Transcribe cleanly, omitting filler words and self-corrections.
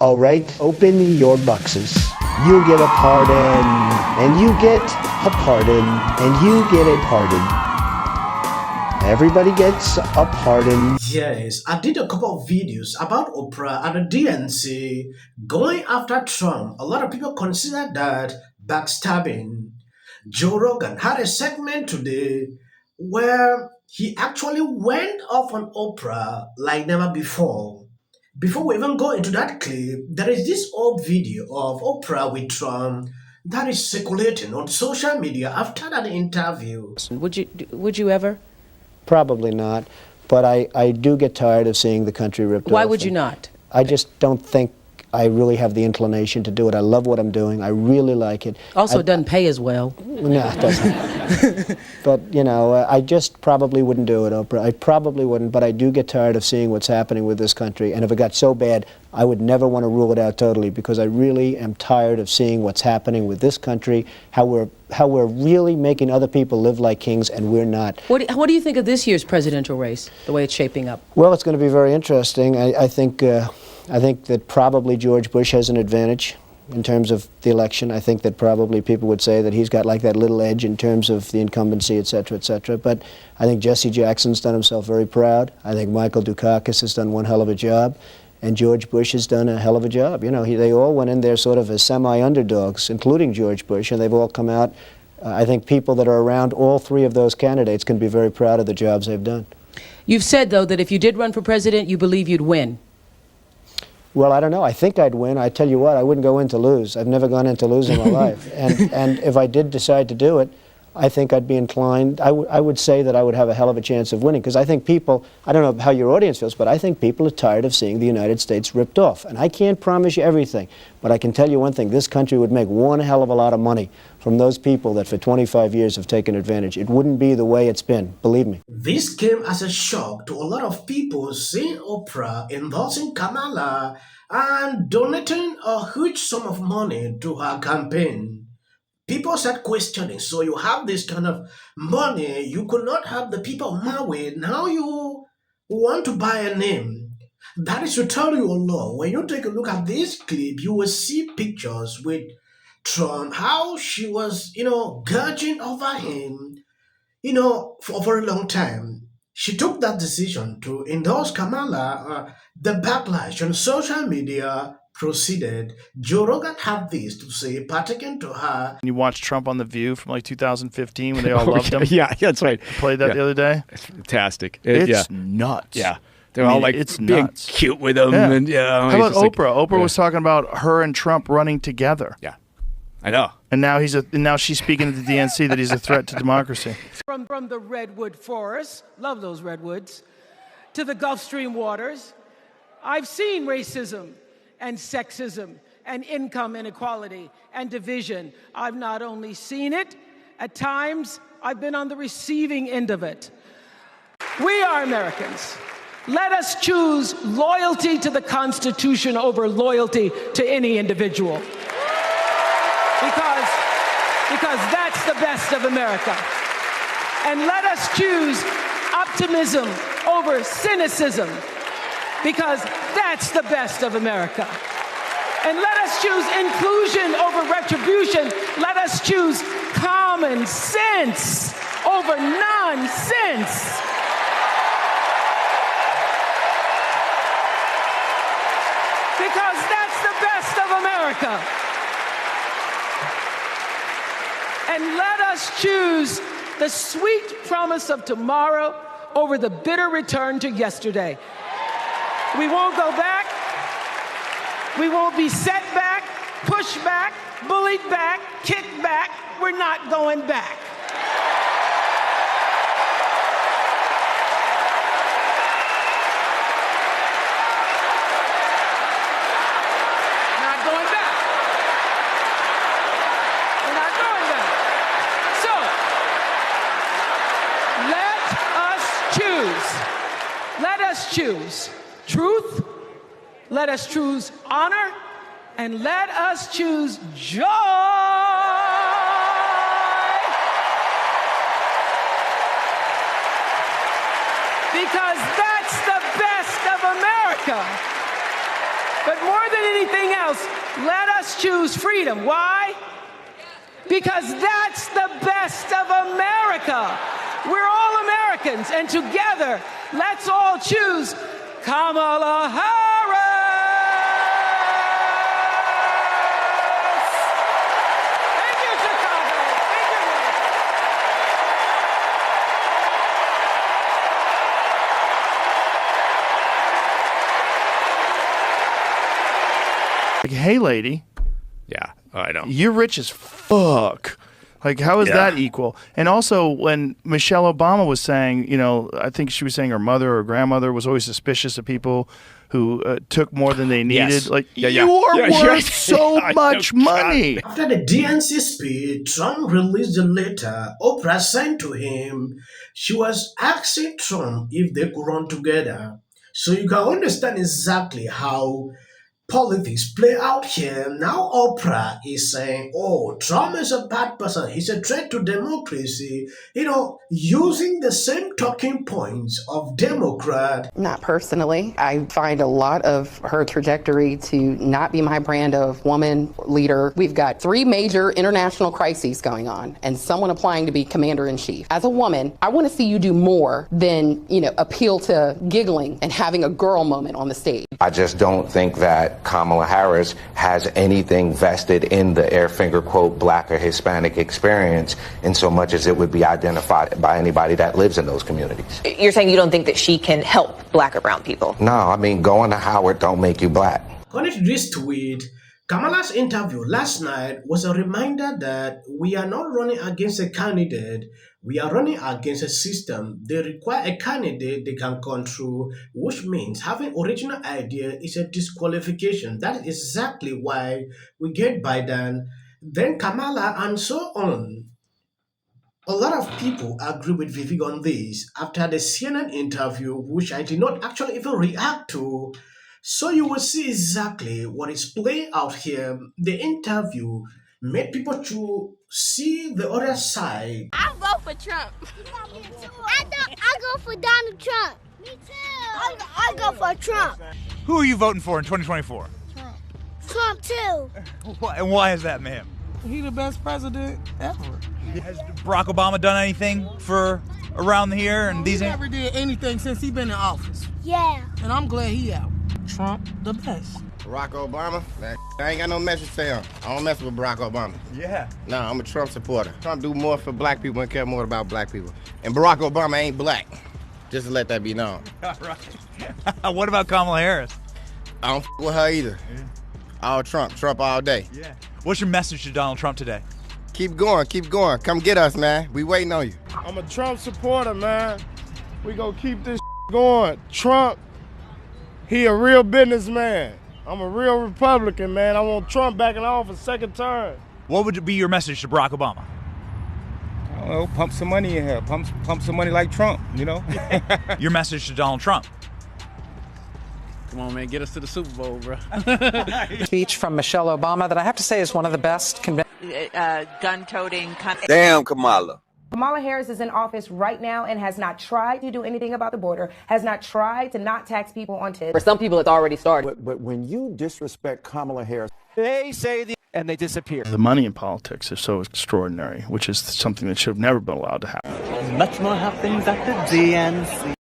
All right, open your boxes. You get a pardon, and you get a pardon, and you get a pardon. Everybody gets a pardon. Yes, I did a couple of videos about Oprah and the DNC going after Trump. A lot of people consider that backstabbing. Joe Rogan had a segment today where he actually went off on Oprah like never before. Before we even go into that clip, there is this old video of Oprah with Trump that is circulating on social media after that interview. Would you ever? Probably not, but I do get tired of seeing the country ripped off. Why would you not? I just don't think I really have the inclination to do it. I love what I'm doing. I really like it. Also, it doesn't pay as well. No, it doesn't. But, you know, I just probably wouldn't do it, Oprah. I probably wouldn't, but I do get tired of seeing what's happening with this country. And if it got so bad, I would never want to rule it out totally, because I really am tired of seeing what's happening with this country, how we're really making other people live like kings, and we're not. What do you think of this year's presidential race, the way it's shaping up? Well, it's going to be very interesting. I think that probably George Bush has an advantage in terms of the election. I think that probably people would say that he's got like that little edge in terms of the incumbency, et cetera, et cetera. But I think Jesse Jackson's done himself very proud. I think Michael Dukakis has done one hell of a job. And George Bush has done a hell of a job. You know, they all went in there sort of as semi-underdogs, including George Bush, and they've all come out. I think people that are around all three of those candidates can be very proud of the jobs they've done. You've said, though, that if you did run for president, you believe you'd win. Well, I don't know. I think I'd win. I tell you what, I wouldn't go in to lose. I've never gone in to lose in my life. And if I did decide to do it, I think I'd be inclined, I would say that I would have a hell of a chance of winning, because I think people, I don't know how your audience feels, but I think people are tired of seeing the United States ripped off. And I can't promise you everything, but I can tell you one thing: this country would make one hell of a lot of money from those people that for 25 years have taken advantage. It wouldn't be the way it's been, believe me. This came as a shock to a lot of people seeing Oprah endorsing Kamala and donating a huge sum of money to her campaign. People start questioning, so you have this kind of money, you could not have the people married, now you want to buy a name. That is to tell you a lot. When you take a look at this clip, you will see pictures with Trump, how she was, gouging over him, for a very long time. She took that decision to endorse Kamala. The backlash on social media proceeded. Joe Rogan had this to say, pertaining to her. You watched Trump on The View from like 2015 when they all loved him? Yeah, that's right. Played that the other day? It's fantastic. It's nuts. Yeah. They're all like it's being nuts. cute with him. Yeah. And, How about Oprah? Oprah was talking about her and Trump running together. Yeah, I know. And now she's speaking to the DNC that he's a threat to democracy. From the redwood forests, love those redwoods, to the Gulf Stream waters, I've seen racism and sexism and income inequality and division. I've not only seen it, at times I've been on the receiving end of it. We are Americans. Let us choose loyalty to the Constitution over loyalty to any individual. Because that's the best of America. And let us choose optimism over cynicism, because that's the best of America. And let us choose inclusion over retribution. Let us choose common sense over nonsense. Because that's the best of America. And let us choose the sweet promise of tomorrow over the bitter return to yesterday. We won't go back. We won't be set back, pushed back, bullied back, kicked back. We're not going back. Not going back. We're not going back. So, let us choose. Let us choose truth. Let us choose honor, and let us choose joy. Because that's the best of America. But more than anything else, let us choose freedom. Why? Because that's the best of America. We're all Americans, and together, let's all choose Kamala Harris. Thank you, Chicago. Thank you. Like, hey, lady, Yeah. Oh, I know. you're rich as fuck. Like, how is that equal? And also, when Michelle Obama was saying, you know, I think she was saying her mother or grandmother was always suspicious of people who took more than they needed. Yes. Like, Yeah, you yeah. are Yeah, worth yeah. so I know, much money. After the DNC speech, Trump released the letter Oprah sent to him. She was asking Trump if they could run together. So you can understand exactly how politics play out here. Now Oprah is saying, oh, Trump is a bad person. He's a threat to democracy. You know, using the same talking points of Democrat. Not personally. I find a lot of her trajectory to not be my brand of woman leader. We've got 3 major international crises going on and someone applying to be commander-in-chief. As a woman, I want to see you do more than, you know, appeal to giggling and having a girl moment on the stage. I just don't think that Kamala Harris has anything vested in the air finger quote black or Hispanic experience in so much as it would be identified by anybody that lives in those communities. You're saying you don't think that she can help black or brown people? No, I mean, going to Howard don't make you black. According to this tweet, Kamala's interview last night was a reminder that we are not running against a candidate, we are running against a system. They require a candidate they can control, which means having original idea is a disqualification. That is exactly why we get Biden, then Kamala, and so on. A lot of people agree with Vivek on this after the CNN interview, which I did not actually even react to. So you will see exactly what is playing out here. The interview made people to see the other side. I vote for Trump. I go for Donald Trump. Me too. I go for Trump. Who are you voting for in 2024? Trump too. And why is that, ma'am? He the best president ever. Has Barack Obama done anything for around here and these? He never did anything since he been in office. Yeah. And I'm glad he out. Trump the best. Barack Obama? I ain't got no message to say him. I don't mess with Barack Obama. Yeah. Nah, I'm a Trump supporter. Trump do more for black people and care more about black people. And Barack Obama ain't black. Just to let that be known. All right. What about Kamala Harris? I don't with her either. Yeah. All Trump. Trump all day. Yeah. What's your message to Donald Trump today? Keep going, keep going. Come get us, man. We waiting on you. I'm a Trump supporter, man. We gonna keep this going. Trump, he a real businessman. I'm a real Republican, man. I want Trump back in office second term. What would be your message to Barack Obama? I don't know, pump some money in here. Pump some money like Trump, you know? Your message to Donald Trump? Come on, man. Get us to the Super Bowl, bro. Speech from Michelle Obama that I have to say is one of the best. Gun-toting. Damn, Kamala. Kamala Harris is in office right now and has not tried to do anything about the border, has not tried to not tax people on tips. For some people, it's already started. But when you disrespect Kamala Harris, they say and they disappear. The money in politics is so extraordinary, which is something that should have never been allowed to happen. Much more happens at the DNC.